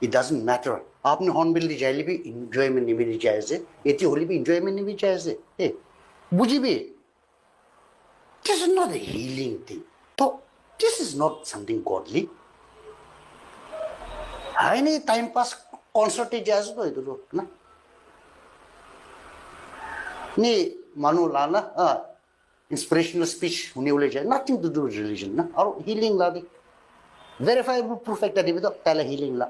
It doesn't matter. आपने hornbill दिखाइले भी enjoyment नहीं मिली चाहिए यति होली भी enjoyment नहीं मिली चाहिए ए बुझी भी this is not a healing thing. तो this is not something godly. है नहीं टाइम पास कॉन्सर्ट जाए तो इधर ना नहीं मानो लाना इंस्पिरेशनल स्पीच होने वाले जाए nothing to do with religion ना और हीलिंग ला दी वेरीफाइबल प्रूफ एक नहीं तो पहले हीलिंग ला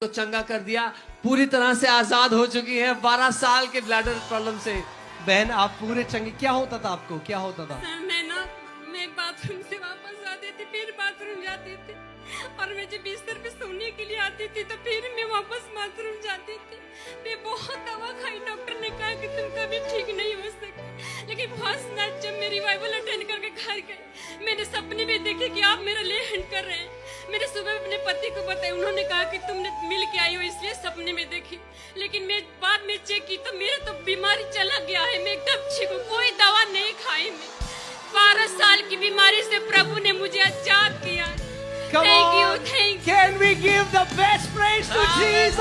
तो चंगा कर दिया पूरी तरह से आजाद हो चुकी है 12 साल के ब्लैडर प्रॉब्लम से। बहन आप पूरे चंगे, क्या होता था आपको, क्या होता था? मैं बाथरूम से वापस आती थी फिर बाथरूम जाती थी और मैं जब बिस्तर पे सोने के लिए आती थी तो फिर मैं वापस बाथरूम जाती थी। मैं बहुत दवा खाई, डॉक्टर ने कहा कि तुम कभी ठीक नहीं हो सकते, लेकिन फर्स्ट नाइट जब मैं रिवाइवल अटेंड करके घर गई मैंने सपने में देखे कि आप मेरा ले हैंड कर रहे हैं। मैंने सुबह अपने पति को बताया, उन्होंने कहा कि तुमने मिल के आई हो इसलिए सपने में देखी, लेकिन मैं बाद में चेक की तो मेरा तो बीमारी चला गया है, मैं एकदम ठीक हूँ, कोई दवा नहीं खाई। मैं 12 साल की बीमारी से प्रभु ने मुझे आजाद किया। Thank you, thank you. Can we give the best praise to Jesus?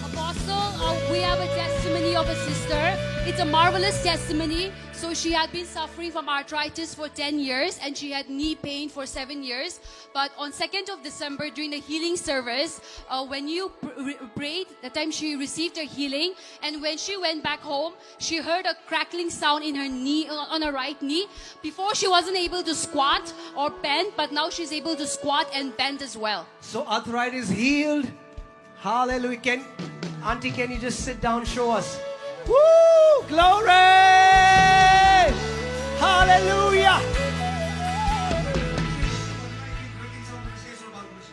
Apostle, we have a testimony of a sister. It's a marvelous testimony. So she had been suffering from arthritis for 10 years and she had knee pain for 7 years. But on 2nd of December during the healing service, when you prayed, that time she received her healing. And when she went back home, she heard a crackling sound in her knee, on her right knee. Before she wasn't able to squat or bend, but now she's able to squat and bend as well. So arthritis healed. Hallelujah. Auntie, can you just sit down, show us? Woo! Glory! Hallelujah!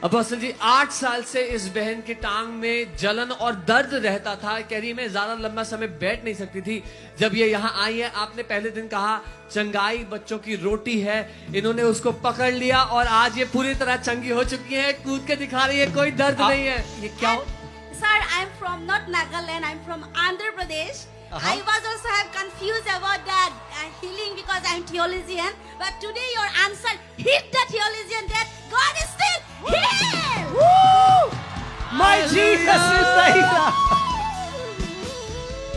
Apostle ji 8 साल से इस बहन की टांग में जलन और दर्द रहता था। कह रही मैं ज्यादा लंबा समय बैठ नहीं सकती थी। जब ये यहाँ आई है, आपने पहले दिन कहा चंगाई बच्चों की रोटी है, इन्होंने उसको पकड़ लिया और आज ये पूरी तरह चंगी हो चुकी है, कूद के दिखा रही है, कोई दर्द नहीं है। ये क्या? Sir, I'm from not Nagaland, I'm from Andhra Pradesh. I was also confused about that healing because I'm theologian. But today your answer hit the theologian that God is still here. Woo! My Jesus is the healer.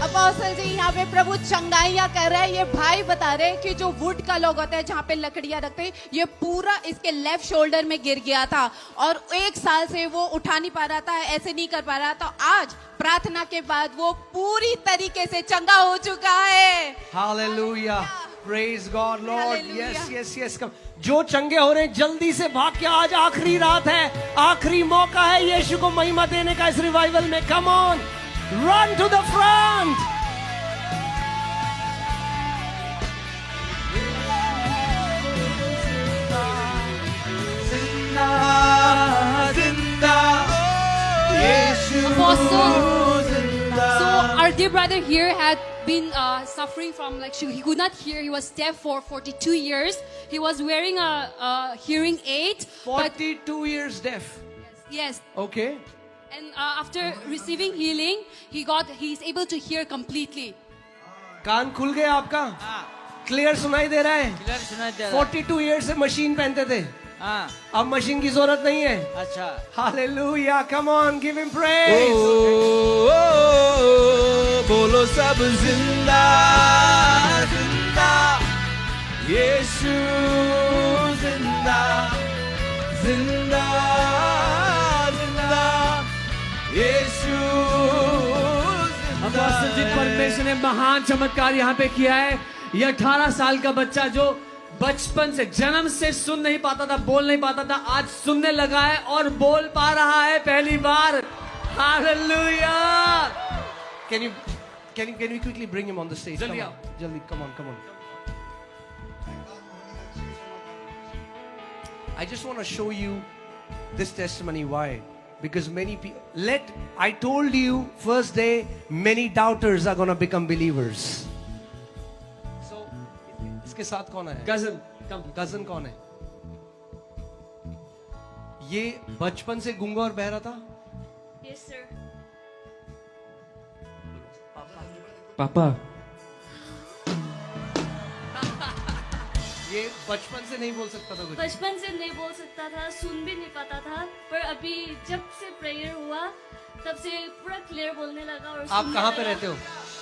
Apostle ji यहाँ पे प्रभु चंगाइयाँ कर रहे हैं। ये भाई बता रहे हैं कि जो वुड का लोग होता है जहाँ पे लकड़ियाँ रखते हैं, ये पूरा इसके लेफ्ट शोल्डर में गिर गया था और 1 साल से वो उठा नहीं पा रहा था, ऐसे नहीं कर पा रहा था। आज प्रार्थना के बाद वो पूरी तरीके से चंगा हो चुका है। Hallelujah. Praise God, Lord. Yes, yes, yes. Come. जो चंगे हो रहे हैं जल्दी से भाग के, आज आखिरी रात है, आखिरी मौका है यीशु को महिमा देने का इस रिवाइवल में। Come on. Run to the front! Apostle, so our dear brother here had been suffering from he could not hear. He was deaf for 42 years. He was wearing a hearing aid. 42 years deaf. Yes. Okay. And after receiving healing, he's able to hear completely. कान खुल गया आपका? Clear सुनाई दे रहा है? Clear सुनाई दे रहा है। 42 years से मशीन पहनते थे, हाँ। अब मशीन की जरूरत नहीं है। अच्छा। Hallelujah, come on, give him praise. बोलो सब जिंदा जिंदा यीशु जिंदा जिंदा जिंदा यीशु अपोस्टल जी परमेश्वर ने महान चमत्कार यहाँ पे किया है। ये 18 साल का बच्चा जो बचपन से जन्म से सुन नहीं पाता था, बोल नहीं पाता था, आज सुनने लगा है और बोल पा रहा है पहली बार। Hallelujah. Can you quickly bring him on the stage? जल्दी Come आओ। on. Jaldi, come on. I just want to show you this testimony. Why? Because many people, I told you first day, many doubters are going to become believers. So, इसके साथ कौन है? Cousin कौन है? ये बचपन से गूंगा और बहरा था? Yes sir. पापा ये बचपन से नहीं बोल सकता था कुछ? बचपन से नहीं बोल सकता था, सुन भी नहीं पाता था, पर अभी जब से प्रेयर हुआ तब से पूरा क्लियर बोलने लगा और आप कहाँ पे रहते हो?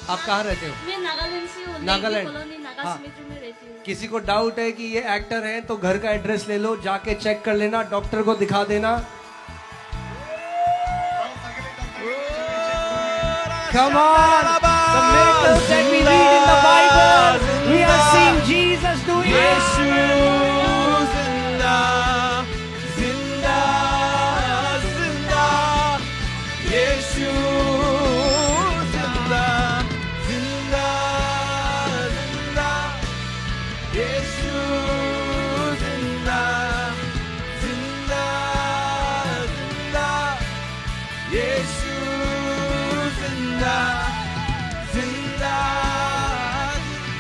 आप कहाँ रहते हो? मैं नागालैंड से हूँ, नागालैंड। कॉलोनी नागा हाँ। समिति में रहती हूँ। किसी को डाउट है कि ये एक्टर हैं तो घर का एड्रेस ले लो, जाके चेक कर लेना, डॉक्टर को दिखा देना। Come on, the miracles that we read in the Bible, we are seeing Jesus doing it. यीशु जिंदा जिंदा जिंदा यीशु जिंदा जिंदा जिंदा यीशु जिंदा जिंदा जिंदा यीशु जिंदा जिंदा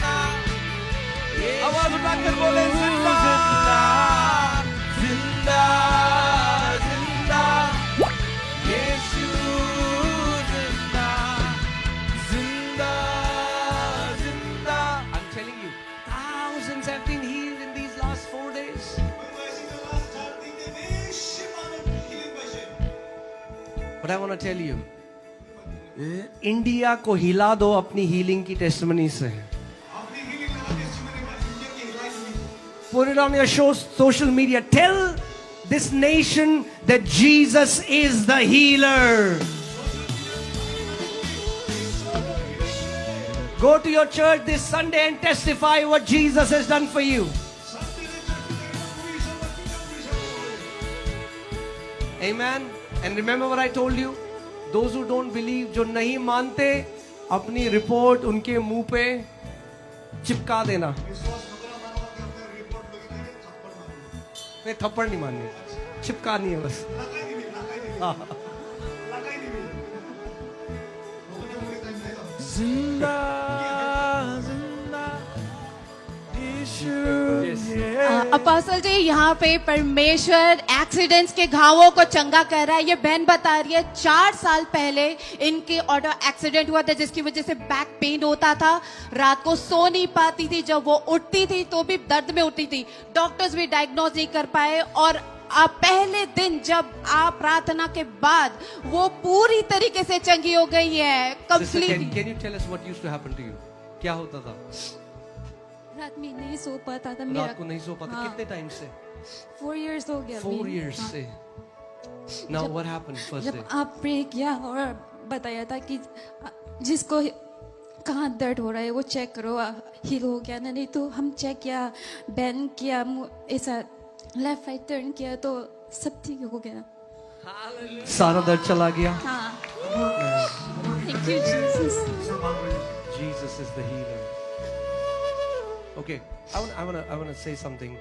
जिंदा आवाज उठाकर बोले जिंदा जिंदा जिंदा यीशु जिंदा जिंदा जिंदा I'm telling you, thousands have been healed in these last 4 days. But I want to tell you, India को हिला दो अपनी हीलिंग की टेस्टिमनी से. Put it on your social media. Tell this nation that Jesus is the healer. Go to your church this Sunday and testify what Jesus has done for you. Amen. And remember what I told you? Those who don't believe, जो नहीं मानते, अपनी report उनके मुंह पे चिपका देना. नहीं, थप्पड़ नहीं मारनी, चिपकानी है बस. जिंदा जिंदा यीशु अपोस्टल जी, यहाँ पे परमेश्वर एक्सीडेंट्स के घावों को चंगा कर रहा है. ये बहन बता रही है 4 साल पहले इनके ऑटो एक्सीडेंट हुआ था जिसकी वजह से बैक पेन होता था, रात को सो नहीं पाती थी, जब वो उठती थी तो भी दर्द में उठती थी. डॉक्टर्स भी डायग्नोज नहीं कर पाए और आप पहले दिन जब आप प्रार्थना के बाद वो पूरी तरीके से चंगी हो गई है. Complete. Can you tell us what used to happen to you? क्या होता था? रात में नहीं सो पाता था. रात को नहीं सो पाता. कितने टाइम से? 4 years हो गया. 4 years से. Now what happened first day? जब आप प्रे किया और बताया था कि जिसको कहाँ दर्द हो रहा है वो चेक करो, हील हो गया ना. नहीं तो हम चेक किया, बैंड किया, ऐसा लेफ्ट राइट टर्न किया तो सब ठीक हो गया. सारा दर्द चला गया. हाँ. Thank you, Jesus. Jesus is the healer. Okay, I want to say something.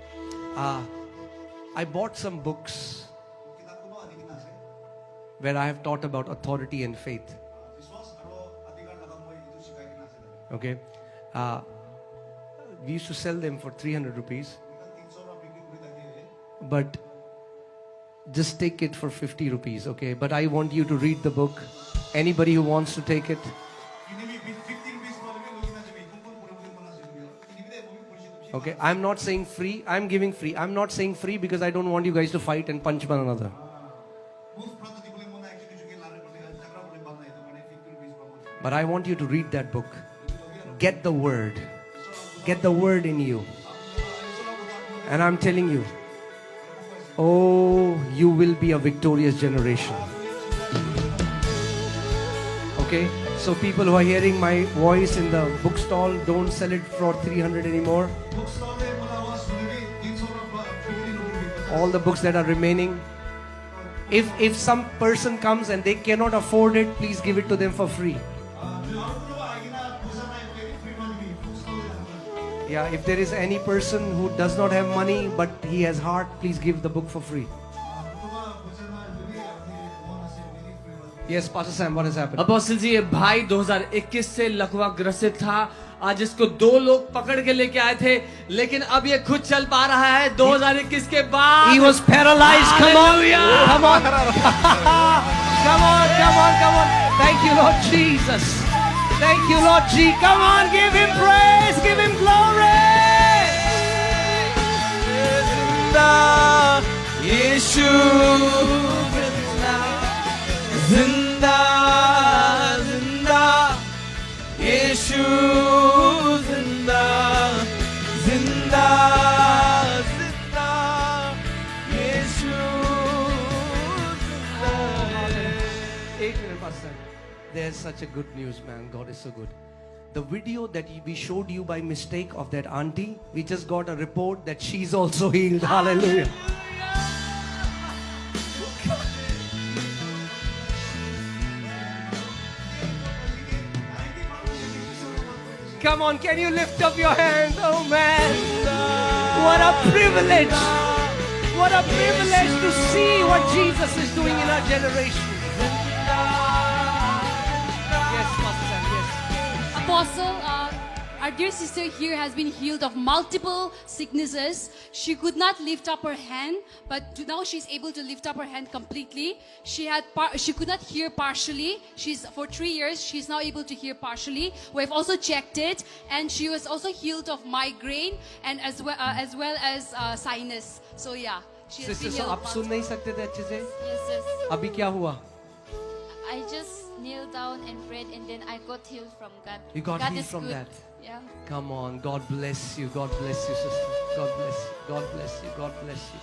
I bought some books where I have taught about authority and faith. Okay, we used to sell them for 300 rupees, but just take it for 50 rupees. Okay, but I want you to read the book. Anybody who wants to take it. Okay, I'm not saying free, I'm giving free. I'm not saying free because I don't want you guys to fight and punch one another. But I want you to read that book. Get the word. Get the word in you. And I'm telling you, oh, you will be a victorious generation. Okay? So people who are hearing my voice in the bookstall, don't sell it for 300 anymore. All the books that are remaining. If some person comes and they cannot afford it, please give it to them for free. Yeah, if there is any person who does not have money but he has heart, please give the book for free. Yes, Pastor Sam, what has happened? Apostle ji, ये भाई 2021 से लकवा ग्रसित था. आज इसको 2 लोग पकड़ के लेके आए थे, लेकिन अब ये खुद चल पा रहा है 2021 के बाद. He was paralyzed. Come on. Come on. Come on, come on, come on. Thank you, Lord Jesus. Thank you, Lord G. Come on, give him praise, give him glory. There's such a good news, man. God is so good. The video that we showed you by mistake of that auntie, we just got a report that she's also healed. Hallelujah. Come on, can you lift up your hand? Oh man, what a privilege. What a privilege to see what Jesus is doing in our generation. Yes, Pastor Sam, yes. Apostle, our dear sister here has been healed of multiple sicknesses. She could not lift up her hand, but now she's able to lift up her hand completely. She could not hear partially. For 3 years, she's now able to hear partially. We've also checked it, and she was also healed of migraine and as well as sinus. So yeah, she has Sister, been so healed. आप सुन नहीं सकते थे अच्छे से? Yes, yes. अभी क्या हुआ? I just knelt down and prayed, and then I got healed from God. You got God healed is from good. that. Yeah. Come on, God bless you. God bless you, sister. God bless you. God bless you. God bless you.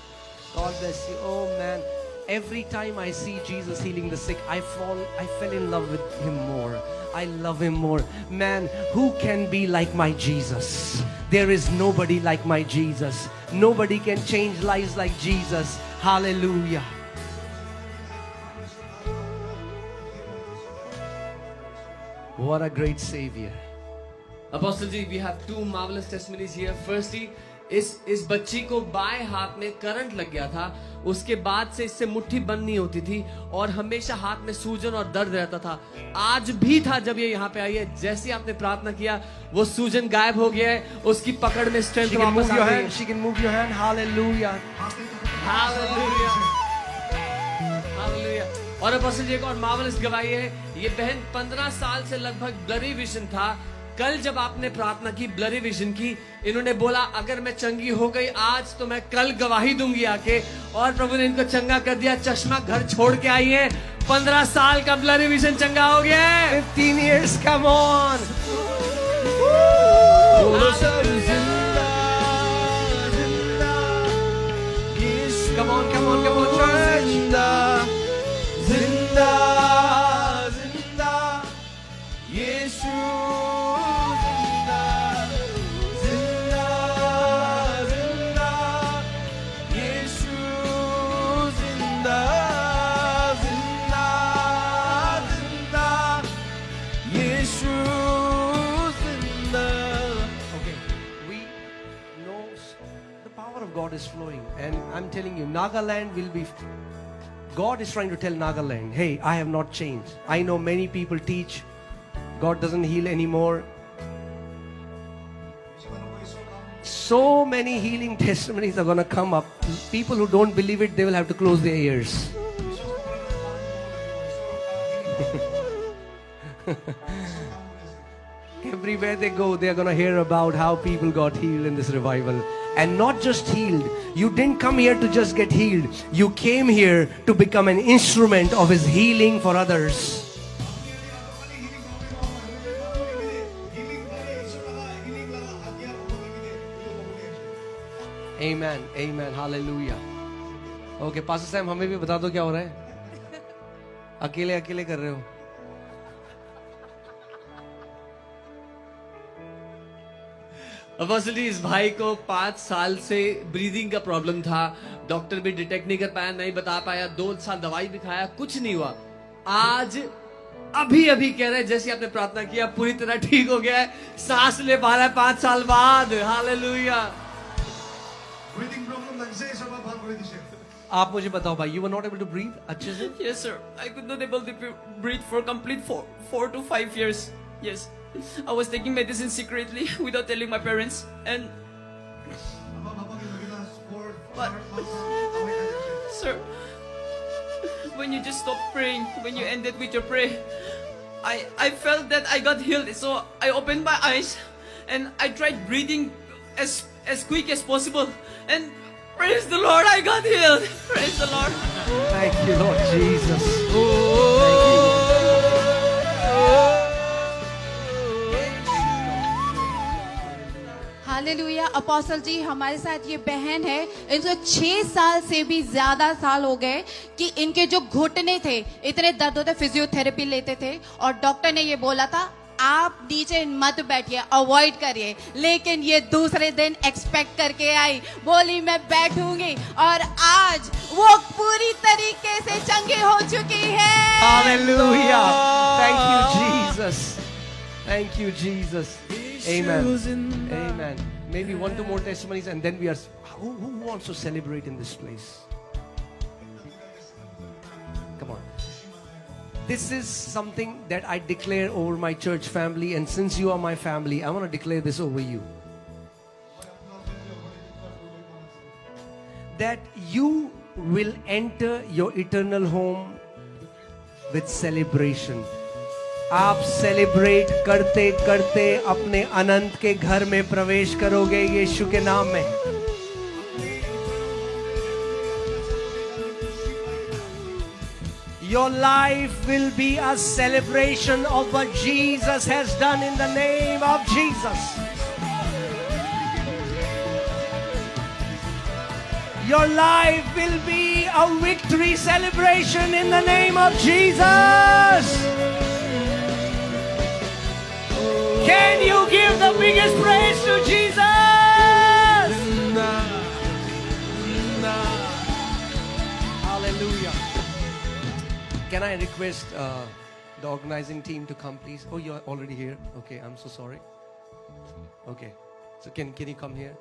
God bless you. Oh man, every time I see Jesus healing the sick, I fell in love with him more. I love him more. Man, who can be like my Jesus? There is nobody like my Jesus. Nobody can change lives like Jesus. Hallelujah. What a great Savior. Apostle ji, we have two marvelous testimonies here. Firstly, इस बच्ची को बाएं हाथ में current लग गया था. उसके बाद से इससे मुट्ठी बंद नहीं होती थी और हमेशा हाथ में सूजन और दर्द रहता था. आज भी था जब ये यहाँ पे आई है. जैसे आपने प्रार्थना किया, वो सूजन गायब हो गया है. उसकी पकड़ में स्ट्रेंथ वापस आ गई. She can move your hand. Hallelujah. Hallelujah. Hallelujah. और अपोस्टल जी, एक और मार्वलस गवाही है. ये बहन 15 साल से लगभग ब्लरी विजन था. कल जब आपने प्रार्थना की ब्लरी विजन की, इन्होंने बोला अगर मैं चंगी हो गई आज तो मैं कल गवाही दूंगी आके. और प्रभु ने इनको चंगा कर दिया. चश्मा घर छोड़ के आई है. 15 साल का ब्लरी विजन चंगा हो गया है. 15 years, come on. Come on, come on, come on, church. Zinda, zinda, Yeshu, zinda, zinda, zinda, Yeshu, zinda, zinda, zinda, Yeshu, zinda. Okay, we know the power of God is flowing, and I'm telling you, Nagaland will be. God is trying to tell Nagaland, hey, I have not changed. I know many people teach God doesn't heal anymore. So many healing testimonies are going to come up. People who don't believe it, they will have to close their ears. Everywhere they go, they are going to hear about how people got healed in this revival. And not just healed. You didn't come here to just get healed. You came here to become an instrument of His healing for others. Amen. Amen. Hallelujah. Okay, Pastor Sam, हमें भी बता दो क्या हो रहा है? अकेले अकेले कर रहे हो? अपोस्टल जी, इस भाई को 5 साल से ब्रीदिंग का प्रॉब्लम था. डॉक्टर भी डिटेक्ट नहीं कर पाया, नहीं बता पाया. 2 साल दवाई भी खाया, कुछ नहीं हुआ. आज अभी कह रहे हैं जैसे आपने प्रार्थना किया पूरी तरह ठीक हो गया है. सांस ले पा रहा है 5 साल बाद. हालेलुया. आप मुझे बताओ भाई, you were not able to breathe अच्छे से? Yes, sir. I could not able to breathe for complete 4 to 5 years. Yes. I was taking medicine secretly without telling my parents. And but, sir, when you just stopped praying, when you ended with your prayer, I felt that I got healed. So I opened my eyes and I tried breathing as quick as possible. And praise the Lord, I got healed. Praise the Lord. Thank you, Lord Jesus. Thank you. Hallelujah. Apostle ji, हमारे साथ ये बहन है, इनको 6 साल से भी ज्यादा साल हो गए कि इनके जो घुटने थे इतने दर्द होते, फिजियोथेरेपी लेते थे और डॉक्टर ने ये बोला था आप नीचे मत बैठिए, अवॉइड करिए। लेकिन ये दूसरे दिन एक्सपेक्ट करके आई, बोली मैं बैठूंगी और आज वो पूरी तरीके से चंगी हो चुकी है। Hallelujah. Thank you, Jesus. Thank you, Jesus. Amen. Amen. Maybe 1, 2 more testimonies and then we are... Who wants to celebrate in this place? Come on. This is something that I declare over my church family, and since you are my family, I want to declare this over you. That you will enter your eternal home with celebration. आप celebrate करते करते अपने अनंत के घर में प्रवेश करोगे यीशु के नाम में। Your life will be a celebration of what Jesus has done in the name of Jesus. Your life will be a victory celebration in the name of Jesus. Can you give the biggest praise to Jesus? Hallelujah. Can I request the organizing team to come, please? Oh, you're already here. Okay, I'm so sorry. Okay, so can you come here?